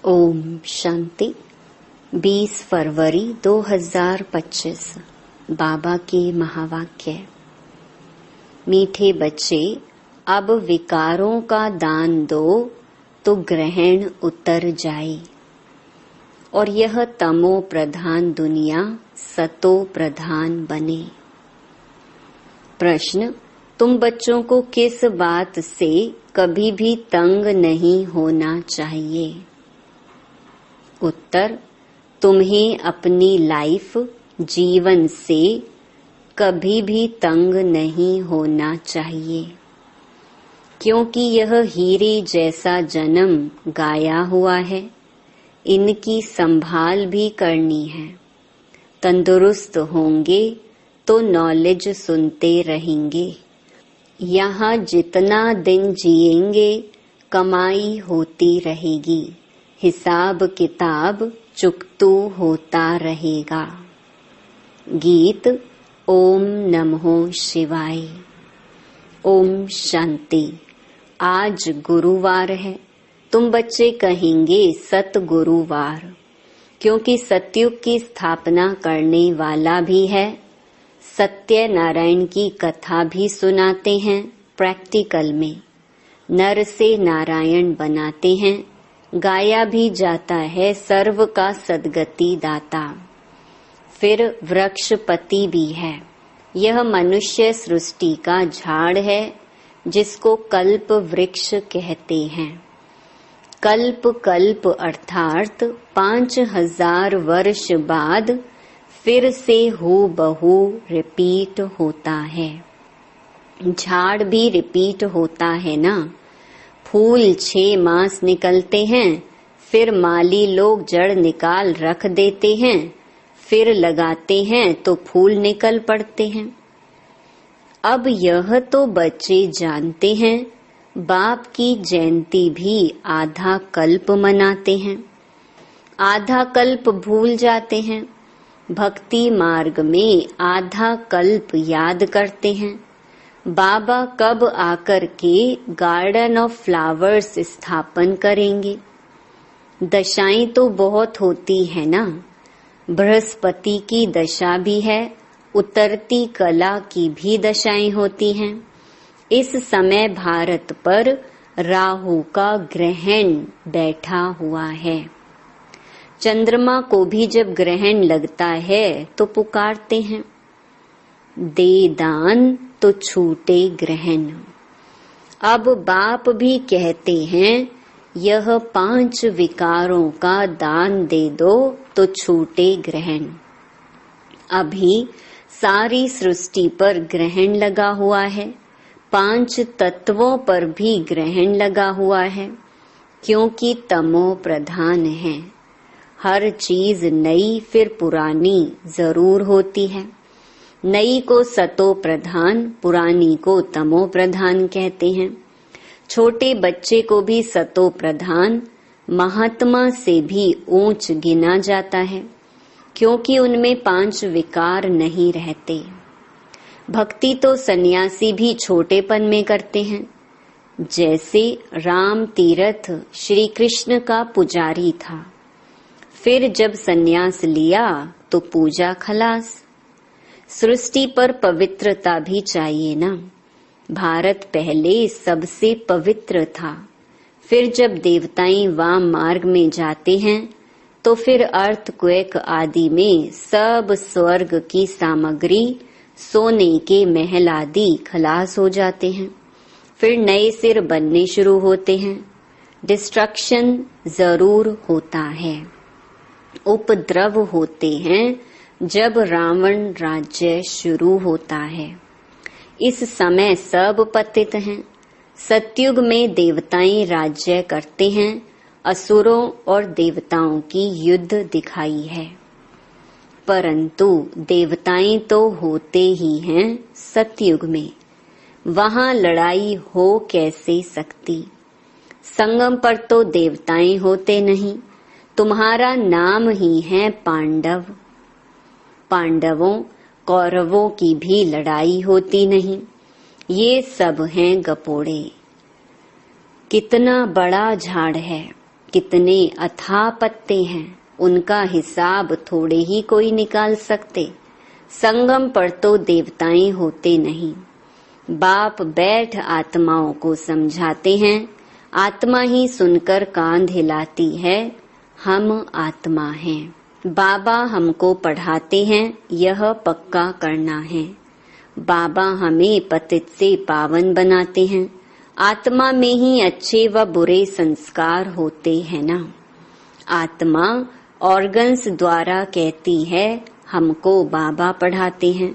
ओम शांति। 20 फरवरी 2025 बाबा के महावाक्य। मीठे बच्चे, अब विकारों का दान दो तो ग्रहण उतर जाए और यह तमो प्रधान दुनिया सतो प्रधान बने। प्रश्न: तुम बच्चों को किस बात से कभी भी तंग नहीं होना चाहिए? उत्तर: तुम्हें अपनी लाइफ जीवन से कभी भी तंग नहीं होना चाहिए, क्योंकि यह हीरे जैसा जन्म गाया हुआ है। इनकी संभाल भी करनी है। तंदुरुस्त होंगे तो नॉलेज सुनते रहेंगे। यहाँ जितना दिन जिएंगे कमाई होती रहेगी, हिसाब किताब चुकतू होता रहेगा। गीत। ओम नमो शिवाय। ओम शांति। आज गुरुवार है। तुम बच्चे कहेंगे सत गुरुवार, क्योंकि सतयुग की स्थापना करने वाला भी है। सत्य नारायण की कथा भी सुनाते हैं प्रैक्टिकल में। नर से नारायण बनाते हैं। गाया भी जाता है सर्व का सद्गति दाता। फिर वृक्षपति भी है। यह मनुष्य सृष्टि का झाड़ है, जिसको कल्प वृक्ष कहते हैं। कल्प कल्प अर्थात 5000 वर्ष बाद फिर से हूबहू रिपीट होता है। झाड़ भी रिपीट होता है ना। फूल 6 मास निकलते हैं, फिर माली लोग जड़ निकाल रख देते हैं, फिर लगाते हैं तो फूल निकल पड़ते हैं। अब यह तो बच्चे जानते हैं, बाप की जयंती भी आधा कल्प मनाते हैं, आधा कल्प भूल जाते हैं। भक्ति मार्ग में आधा कल्प याद करते हैं। बाबा कब आकर के गार्डन ऑफ फ्लावर्स स्थापन करेंगे? दशाएं तो बहुत होती है ना। बृहस्पति की दशा भी है, उतरती कला की भी दशाएं होती हैं। इस समय भारत पर राहु का ग्रहण बैठा हुआ है। चंद्रमा को भी जब ग्रहण लगता है तो पुकारते हैं, दे दान तो छूटे ग्रहण। अब बाप भी कहते हैं, यह 5 विकारों का दान दे दो तो छूटे ग्रहण। अभी सारी सृष्टि पर ग्रहण लगा हुआ है। 5 तत्वों पर भी ग्रहण लगा हुआ है, क्योंकि तमो प्रधान है। हर चीज नई फिर पुरानी जरूर होती है। नई को सतो प्रधान, पुरानी को तमो प्रधान कहते हैं। छोटे बच्चे को भी सतो प्रधान, महात्मा से भी ऊंच गिना जाता है, क्योंकि उनमें 5 विकार नहीं रहते। भक्ति तो सन्यासी भी छोटेपन में करते हैं। जैसे राम तीरथ श्री कृष्ण का पुजारी था, फिर जब सन्यास लिया तो पूजा खलास। सृष्टि पर पवित्रता भी चाहिए ना। भारत पहले सबसे पवित्र था, फिर जब देवताएं वाम मार्ग में जाते हैं तो फिर अर्थक्वेक आदि में सब स्वर्ग की सामग्री, सोने के महल आदि खलास हो जाते हैं। फिर नए सिर बनने शुरू होते हैं। डिस्ट्रक्शन जरूर होता है। उपद्रव होते हैं जब रावण राज्य शुरू होता है। इस समय सब पतित हैं। सतयुग में देवताएं राज्य करते हैं। असुरों और देवताओं की युद्ध दिखाई है, परंतु देवताएं तो होते ही हैं सतयुग में। वहां लड़ाई हो कैसे सकती? संगम पर तो देवताएं होते नहीं। तुम्हारा नाम ही है पांडव। पांडवों कौरवों की भी लड़ाई होती नहीं। ये सब हैं गपोड़े। कितना बड़ा झाड़ है, कितने अथाह पत्ते हैं, उनका हिसाब थोड़े ही कोई निकाल सकते। संगम पर तो देवताएं होते नहीं। बाप बैठ आत्माओं को समझाते हैं, आत्मा ही सुनकर कांध हिलाती है, हम आत्मा हैं। बाबा हमको पढ़ाते हैं, यह पक्का करना है। बाबा हमें पतित से पावन बनाते हैं। आत्मा में ही अच्छे व बुरे संस्कार होते हैं ना। आत्मा ऑर्गन्स द्वारा कहती है, हमको बाबा पढ़ाते हैं।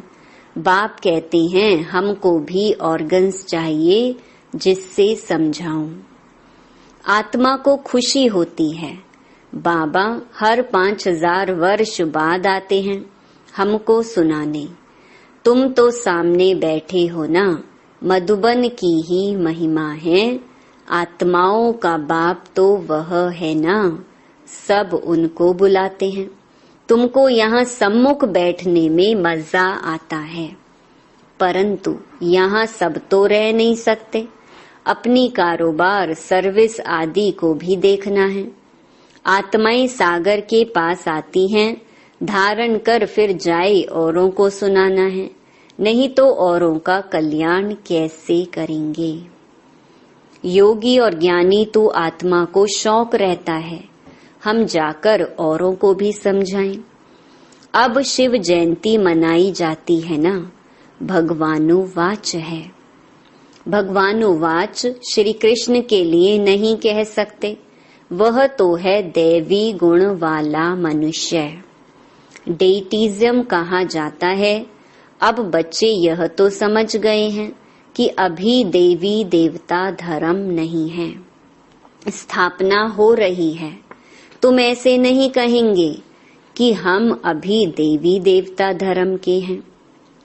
बाप कहते हैं, हमको भी ऑर्गन्स चाहिए जिससे समझाऊं। आत्मा को खुशी होती है। बाबा हर 5000 वर्ष बाद आते हैं हमको सुनाने। तुम तो सामने बैठे हो ना, मधुबन की ही महिमा है। आत्माओं का बाप तो वह है ना, सब उनको बुलाते हैं। तुमको यहाँ सम्मुख बैठने में मजा आता है, परंतु यहाँ सब तो रह नहीं सकते। अपनी कारोबार, सर्विस आदि को भी देखना है। आत्माएं सागर के पास आती हैं, धारण कर फिर जाए औरों को सुनाना है, नहीं तो औरों का कल्याण कैसे करेंगे। योगी और ज्ञानी तो आत्मा को शौक रहता है, हम जाकर औरों को भी समझाएं। अब शिव जयंती मनाई जाती है ना, भगवानुवाच है। भगवानुवाच श्री कृष्ण के लिए नहीं कह सकते, वह तो है दैवी गुण वाला मनुष्य। डेटिज्म कहा जाता है। अब बच्चे यह तो समझ गए हैं कि अभी देवी देवता धर्म नहीं है, स्थापना हो रही है। तुम ऐसे नहीं कहेंगे कि हम अभी देवी देवता धर्म के हैं,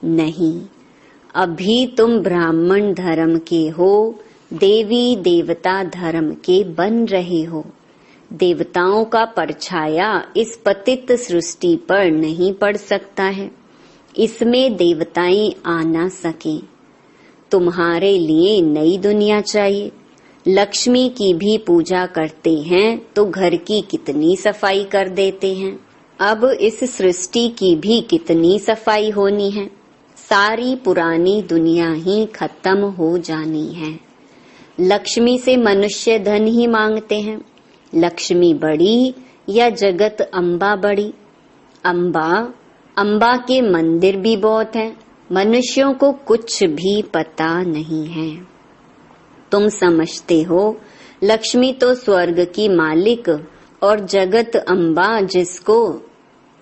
नहीं, अभी तुम ब्राह्मण धर्म के हो, देवी देवता धर्म के बन रहे हो। देवताओं का परछाया इस पतित सृष्टि पर नहीं पड़ सकता है, इसमें देवताएं आ ना सके। तुम्हारे लिए नई दुनिया चाहिए। लक्ष्मी की भी पूजा करते हैं तो घर की कितनी सफाई कर देते हैं। अब इस सृष्टि की भी कितनी सफाई होनी है। सारी पुरानी दुनिया ही खत्म हो जानी है। लक्ष्मी से मनुष्य धन ही मांगते हैं। लक्ष्मी बड़ी या जगत अम्बा बड़ी? अम्बा के मंदिर भी बहुत हैं, मनुष्यों को कुछ भी पता नहीं है। तुम समझते हो लक्ष्मी तो स्वर्ग की मालिक और जगत अम्बा, जिसको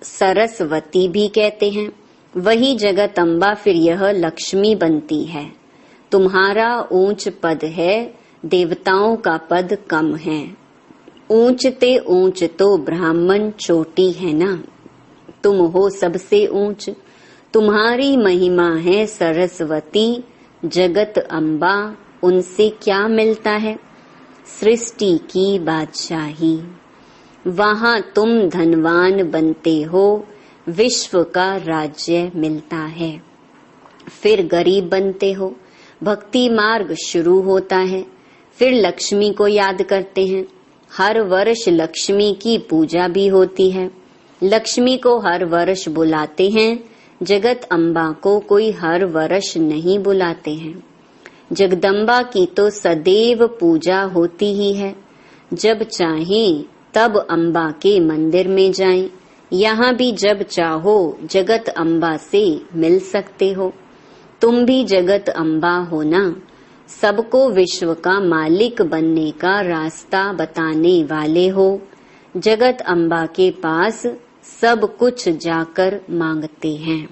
सरस्वती भी कहते हैं, वही जगत अम्बा फिर यह लक्ष्मी बनती है। तुम्हारा ऊंच पद है, देवताओं का पद कम है। ऊंचते ऊंच तो ब्राह्मण चोटी है ना, तुम हो सबसे ऊंच। तुम्हारी महिमा है सरस्वती, जगत अम्बा, उनसे क्या मिलता है? सृष्टि की बादशाही। वहां तुम धनवान बनते हो, विश्व का राज्य मिलता है। फिर गरीब बनते हो, भक्ति मार्ग शुरू होता है। फिर लक्ष्मी को याद करते हैं। हर वर्ष लक्ष्मी की पूजा भी होती है। लक्ष्मी को हर वर्ष बुलाते हैं, जगत अम्बा को कोई हर वर्ष नहीं बुलाते हैं। जगदम्बा की तो सदैव पूजा होती ही है। जब चाहें तब अम्बा के मंदिर में जाएं। यहाँ भी जब चाहो जगत अम्बा से मिल सकते हो। तुम भी जगत अम्बा हो ना, सबको विश्व का मालिक बनने का रास्ता बताने वाले हो। जगत अम्बा के पास सब कुछ जाकर मांगते हैं।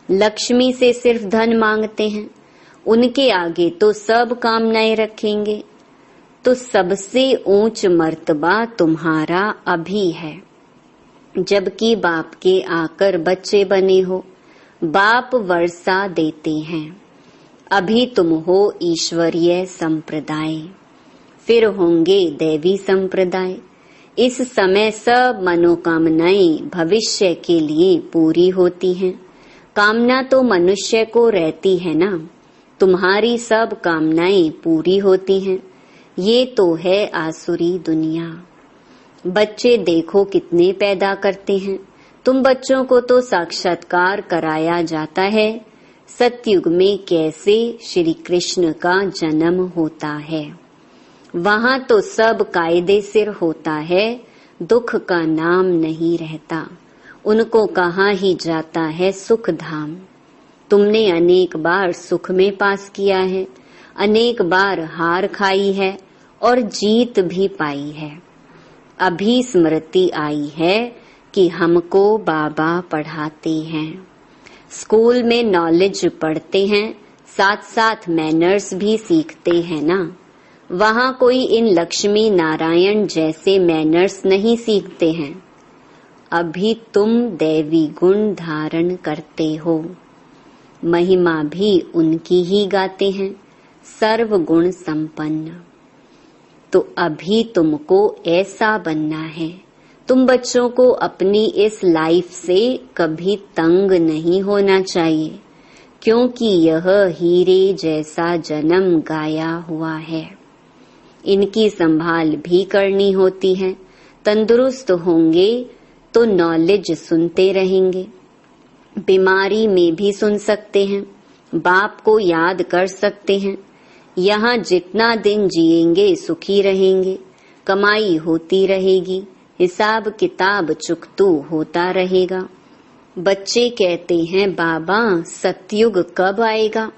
लक्ष्मी से सिर्फ धन मांगते हैं, उनके आगे तो सब कामनाएं रखेंगे। तो सबसे ऊंच मर्तबा तुम्हारा अभी है, जबकि बाप के आकर बच्चे बने हो। बाप वर्षा देते हैं। अभी तुम हो ईश्वरीय संप्रदाय, फिर होंगे दैवी संप्रदाय। इस समय सब मनोकामनाएं भविष्य के लिए पूरी होती हैं। कामना तो मनुष्य को रहती है ना, तुम्हारी सब कामनाएं पूरी होती हैं। ये तो है आसुरी दुनिया। बच्चे देखो कितने पैदा करते हैं। तुम बच्चों को तो साक्षात्कार कराया जाता है सतयुग में कैसे श्री कृष्ण का जन्म होता है। वहां तो सब कायदे सिर होता है, दुख का नाम नहीं रहता। उनको कहा ही जाता है सुख धाम। तुमने अनेक बार सुख में पास किया है, अनेक बार हार खाई है और जीत भी पाई है। अभी स्मृति आई है कि हमको बाबा पढ़ाते हैं। स्कूल में नॉलेज पढ़ते हैं, साथ साथ मैनर्स भी सीखते हैं ना। वहाँ कोई इन लक्ष्मी नारायण जैसे मैनर्स नहीं सीखते हैं। अभी तुम दैवी गुण धारण करते हो, महिमा भी उनकी ही गाते हैं, सर्व गुण संपन्न। तो अभी तुमको ऐसा बनना है। तुम बच्चों को अपनी इस लाइफ से कभी तंग नहीं होना चाहिए, क्योंकि यह हीरे जैसा जन्म गाया हुआ है। इनकी संभाल भी करनी होती है। तंदुरुस्त होंगे तो नॉलेज सुनते रहेंगे, बीमारी में भी सुन सकते हैं, बाप को याद कर सकते हैं। यहाँ जितना दिन जिएंगे सुखी रहेंगे, कमाई होती रहेगी, हिसाब किताब चुकतू होता रहेगा। बच्चे कहते हैं बाबा सतयुग कब आएगा,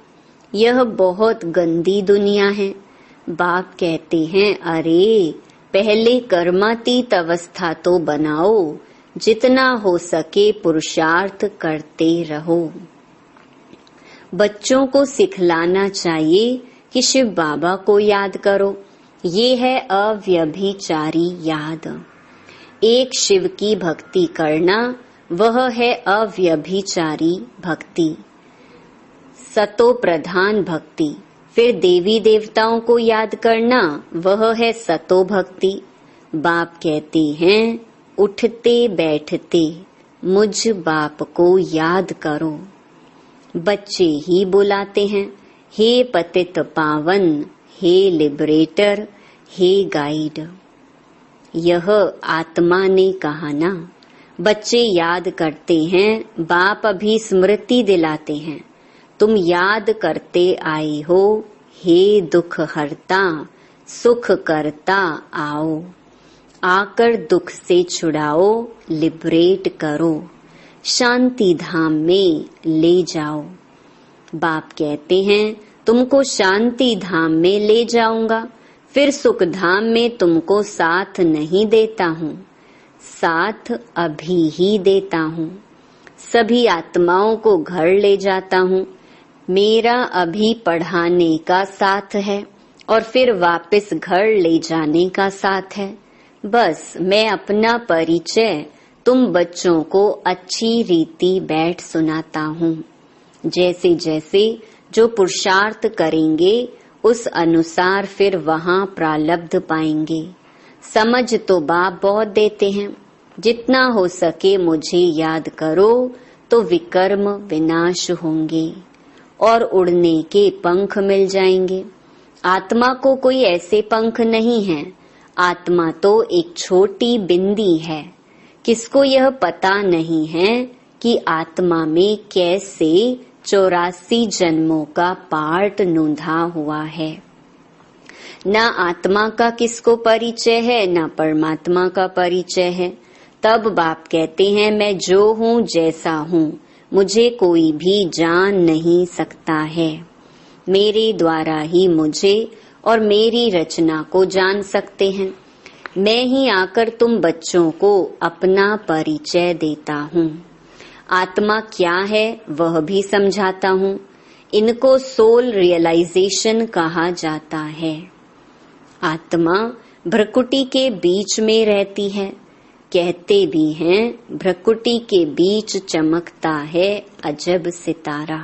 यह बहुत गंदी दुनिया है। बाप कहते हैं अरे पहले कर्मातीत अवस्था तो बनाओ, जितना हो सके पुरुषार्थ करते रहो। बच्चों को सिखलाना चाहिए कि शिव बाबा को याद करो। ये है अव्यभिचारी याद। एक शिव की भक्ति करना वह है अव्यभिचारी भक्ति, सतो प्रधान भक्ति। फिर देवी देवताओं को याद करना वह है सतो भक्ति। बाप कहते हैं उठते बैठते मुझ बाप को याद करो। बच्चे ही बुलाते हैं हे पतित पावन, हे लिबरेटर, हे गाइड। यह आत्मा ने कहा ना। बच्चे याद करते हैं, बाप अभी स्मृति दिलाते हैं। तुम याद करते आए हो, हे दुख हरता सुख करता आओ। आकर दुख से छुड़ाओ, लिबरेट करो, शांति धाम में ले जाओ। बाप कहते हैं तुमको शांति धाम में ले जाऊंगा, फिर सुख धाम में तुमको साथ नहीं देता हूँ, साथ अभी ही देता हूँ। सभी आत्माओं को घर ले जाता हूँ। मेरा अभी पढ़ाने का साथ है और फिर वापस घर ले जाने का साथ है। बस मैं अपना परिचय तुम बच्चों को अच्छी रीति बैठ सुनाता हूँ। जैसे जैसे जो पुरुषार्थ करेंगे उस अनुसार फिर वहाँ प्रालब्ध पाएंगे। समझ तो बाप बहुत देते हैं। जितना हो सके मुझे याद करो तो विकर्म विनाश होंगे और उड़ने के पंख मिल जाएंगे। आत्मा को कोई ऐसे पंख नहीं है। आत्मा तो एक छोटी बिंदी है। किसको यह पता नहीं है कि आत्मा में कैसे 84 जन्मों का पार्ट नूंधा हुआ है। ना आत्मा का किसको परिचय है, ना परमात्मा का परिचय है। तब बाप कहते हैं मैं जो हूँ जैसा हूँ, मुझे कोई भी जान नहीं सकता है। मेरे द्वारा ही मुझे और मेरी रचना को जान सकते हैं। मैं ही आकर तुम बच्चों को अपना परिचय देता हूँ। आत्मा क्या है वह भी समझाता हूँ। इनको सोल रियलाइजेशन कहा जाता है। आत्मा भ्रकुटी के बीच में रहती है। कहते भी हैं भ्रकुटी के बीच चमकता है अजब सितारा।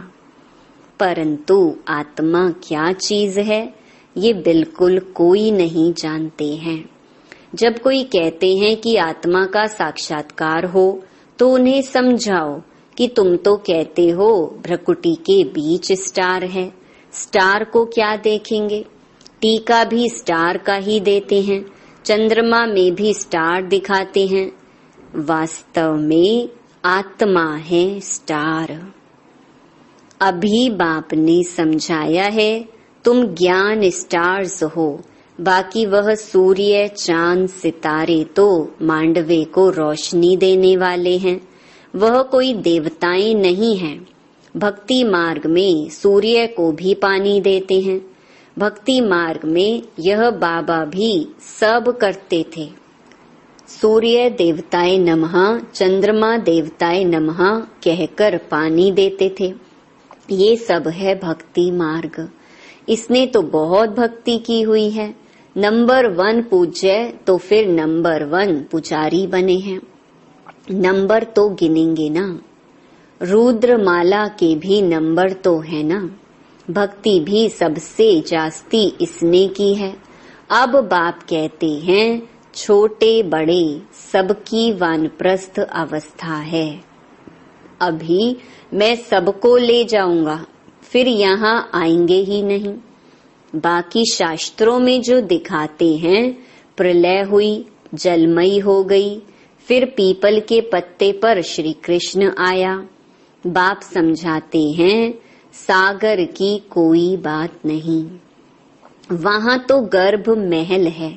परंतु आत्मा क्या चीज है ये बिल्कुल कोई नहीं जानते हैं। जब कोई कहते हैं कि आत्मा का साक्षात्कार हो तो उन्हें समझाओ कि तुम तो कहते हो भ्रकुटी के बीच स्टार है, स्टार को क्या देखेंगे। टीका भी स्टार का ही देते हैं। चंद्रमा में भी स्टार दिखाते हैं, वास्तव में आत्मा है स्टार। अभी बाप ने समझाया है, तुम ज्ञान स्टार्स हो, बाकी वह सूर्य चांद सितारे तो मांडवे को रोशनी देने वाले हैं, वह कोई देवताएं नहीं हैं। भक्ति मार्ग में सूर्य को भी पानी देते हैं। भक्ति मार्ग में यह बाबा भी सब करते थे। सूर्य देवताय नमः, चंद्रमा देवताय नमः कहकर पानी देते थे। ये सब है भक्ति मार्ग। इसने तो बहुत भक्ति की हुई है। नंबर 1 पूज्य तो फिर नंबर 1 पुजारी बने हैं। नंबर तो गिनेंगे ना, रुद्रमाला के भी नंबर तो है ना। भक्ति भी सबसे जास्ती इसने की है। अब बाप कहते हैं, छोटे बड़े सबकी वानप्रस्थ अवस्था है। अभी मैं सबको ले जाऊंगा, फिर यहाँ आएंगे ही नहीं। बाकी शास्त्रों में जो दिखाते हैं, प्रलय हुई, जलमयी हो गई, फिर पीपल के पत्ते पर श्री कृष्ण आया। बाप समझाते हैं, सागर की कोई बात नहीं। वहां तो गर्भ महल है,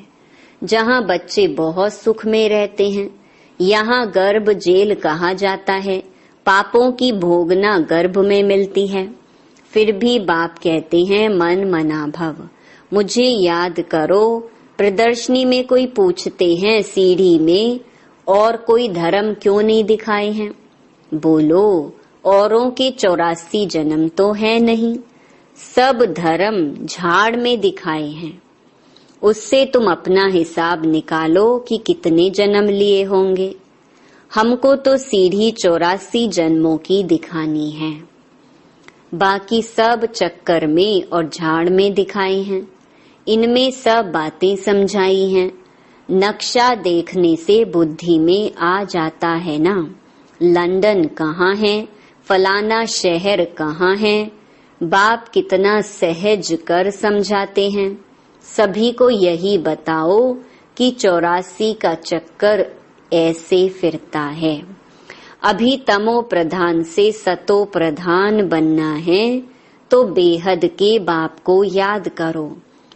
जहां बच्चे बहुत सुख में रहते हैं। यहाँ गर्भ जेल कहा जाता है, पापों की भोगना गर्भ में मिलती है। फिर भी बाप कहते हैं, मन मना भव, मुझे याद करो। प्रदर्शनी में कोई पूछते हैं, सीढ़ी में और कोई धर्म क्यों नहीं दिखाए हैं? बोलो, औरों के 84 जन्म तो है नहीं, सब धर्म झाड़ में दिखाए हैं। उससे तुम अपना हिसाब निकालो कि कितने जन्म लिए होंगे। हमको तो सीढ़ी 84 जन्मों की दिखानी है। बाकी सब चक्कर में और झाड़ में दिखाए हैं। इनमें सब बातें समझाई हैं। नक्शा देखने से बुद्धि में आ जाता है ना, लंदन कहाँ है, फलाना शहर कहाँ है। बाप कितना सहज कर समझाते हैं। सभी को यही बताओ कि 84 का चक्कर ऐसे फिरता है। अभी तमो प्रधान से सतो प्रधान बनना है, तो बेहद के बाप को याद करो,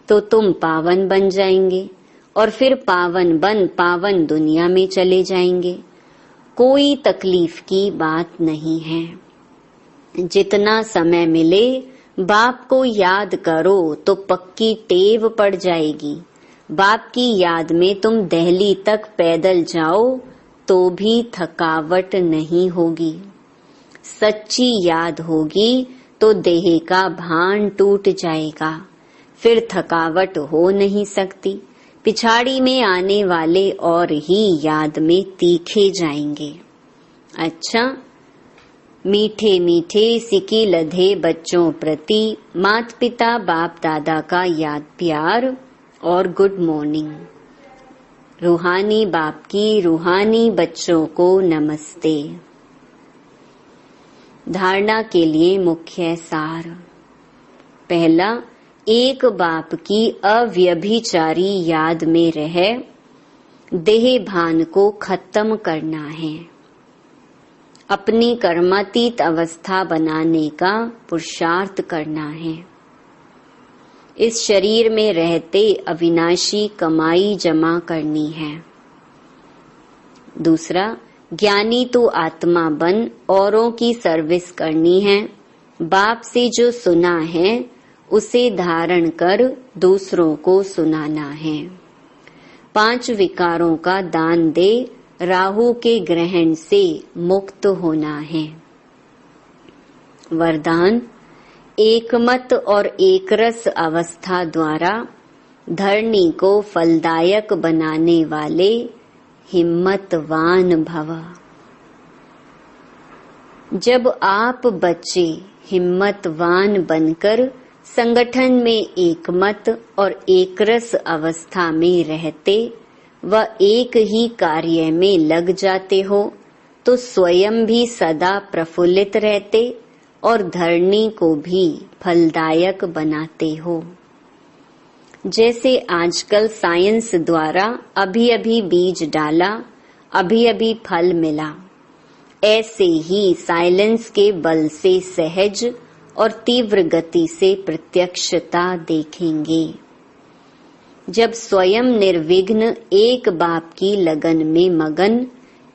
तो तुम पावन बन जाएंगे और फिर पावन बन पावन दुनिया में चले जाएंगे। कोई तकलीफ की बात नहीं है। जितना समय मिले बाप को याद करो तो पक्की टेव पड़ जाएगी। बाप की याद में तुम दिल्ली तक पैदल जाओ तो भी थकावट नहीं होगी। सच्ची याद होगी तो देह का भान टूट जाएगा, फिर थकावट हो नहीं सकती। पिछाड़ी में आने वाले और ही याद में तीखे जाएंगे। अच्छा, मीठे मीठे सिकी लधे बच्चों प्रति मात पिता बाप दादा का याद प्यार और गुड मॉर्निंग। रूहानी बाप की रूहानी बच्चों को नमस्ते। धारणा के लिए मुख्य सार। पहला, एक बाप की अव्यभिचारी याद में रह देह भान को खत्म करना है। अपनी कर्मातीत अवस्था बनाने का पुरुषार्थ करना है। इस शरीर में रहते अविनाशी कमाई जमा करनी है। दूसरा, ज्ञानी तो आत्मा बन औरों की सर्विस करनी है। बाप से जो सुना है उसे धारण कर दूसरों को सुनाना है। 5 विकारों का दान दे राहु के ग्रहण से मुक्त होना है। वरदान, एकमत और एकरस अवस्था द्वारा धरणी को फलदायक बनाने वाले हिम्मतवान भव। जब आप बच्चे हिम्मतवान बनकर संगठन में एकमत और एकरस अवस्था में रहते व एक ही कार्य में लग जाते हो तो स्वयं भी सदा प्रफुल्लित रहते और धरणी को भी फलदायक बनाते हो। जैसे आजकल साइंस द्वारा अभी अभी बीज डाला, अभी अभी फल मिला, ऐसे ही साइलेंस के बल से सहज और तीव्र गति से प्रत्यक्षता देखेंगे। जब स्वयं निर्विघ्न एक बाप की लगन में मगन,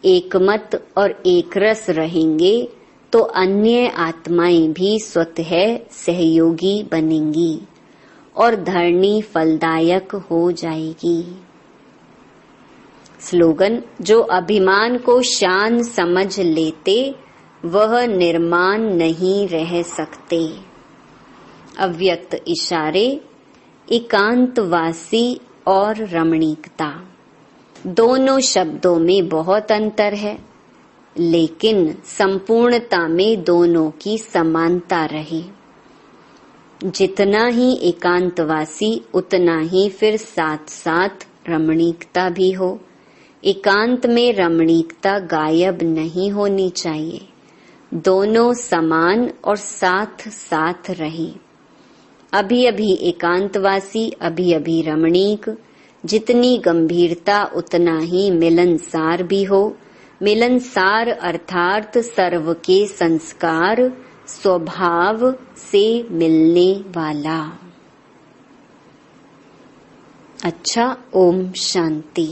एकमत और एकरस रहेंगे तो अन्य आत्माएं भी स्वतः सहयोगी बनेंगी और धरनी फलदायक हो जाएगी। स्लोगन: जो अभिमान को शान समझ लेते वह निर्माण नहीं रह सकते। अव्यक्त इशारे, एकांतवासी और रमणीकता, दोनों शब्दों में बहुत अंतर है, लेकिन संपूर्णता में दोनों की समानता रही। जितना ही एकांतवासी उतना ही फिर साथ साथ रमणीकता भी हो। एकांत में रमणीकता गायब नहीं होनी चाहिए, दोनों समान और साथ साथ रहे। अभी अभी एकांतवासी, अभी अभी रमणीक। जितनी गंभीरता उतना ही मिलनसार भी हो। मिलनसार अर्थात सर्व के संस्कार स्वभाव से मिलने वाला। अच्छा, ओम शांति।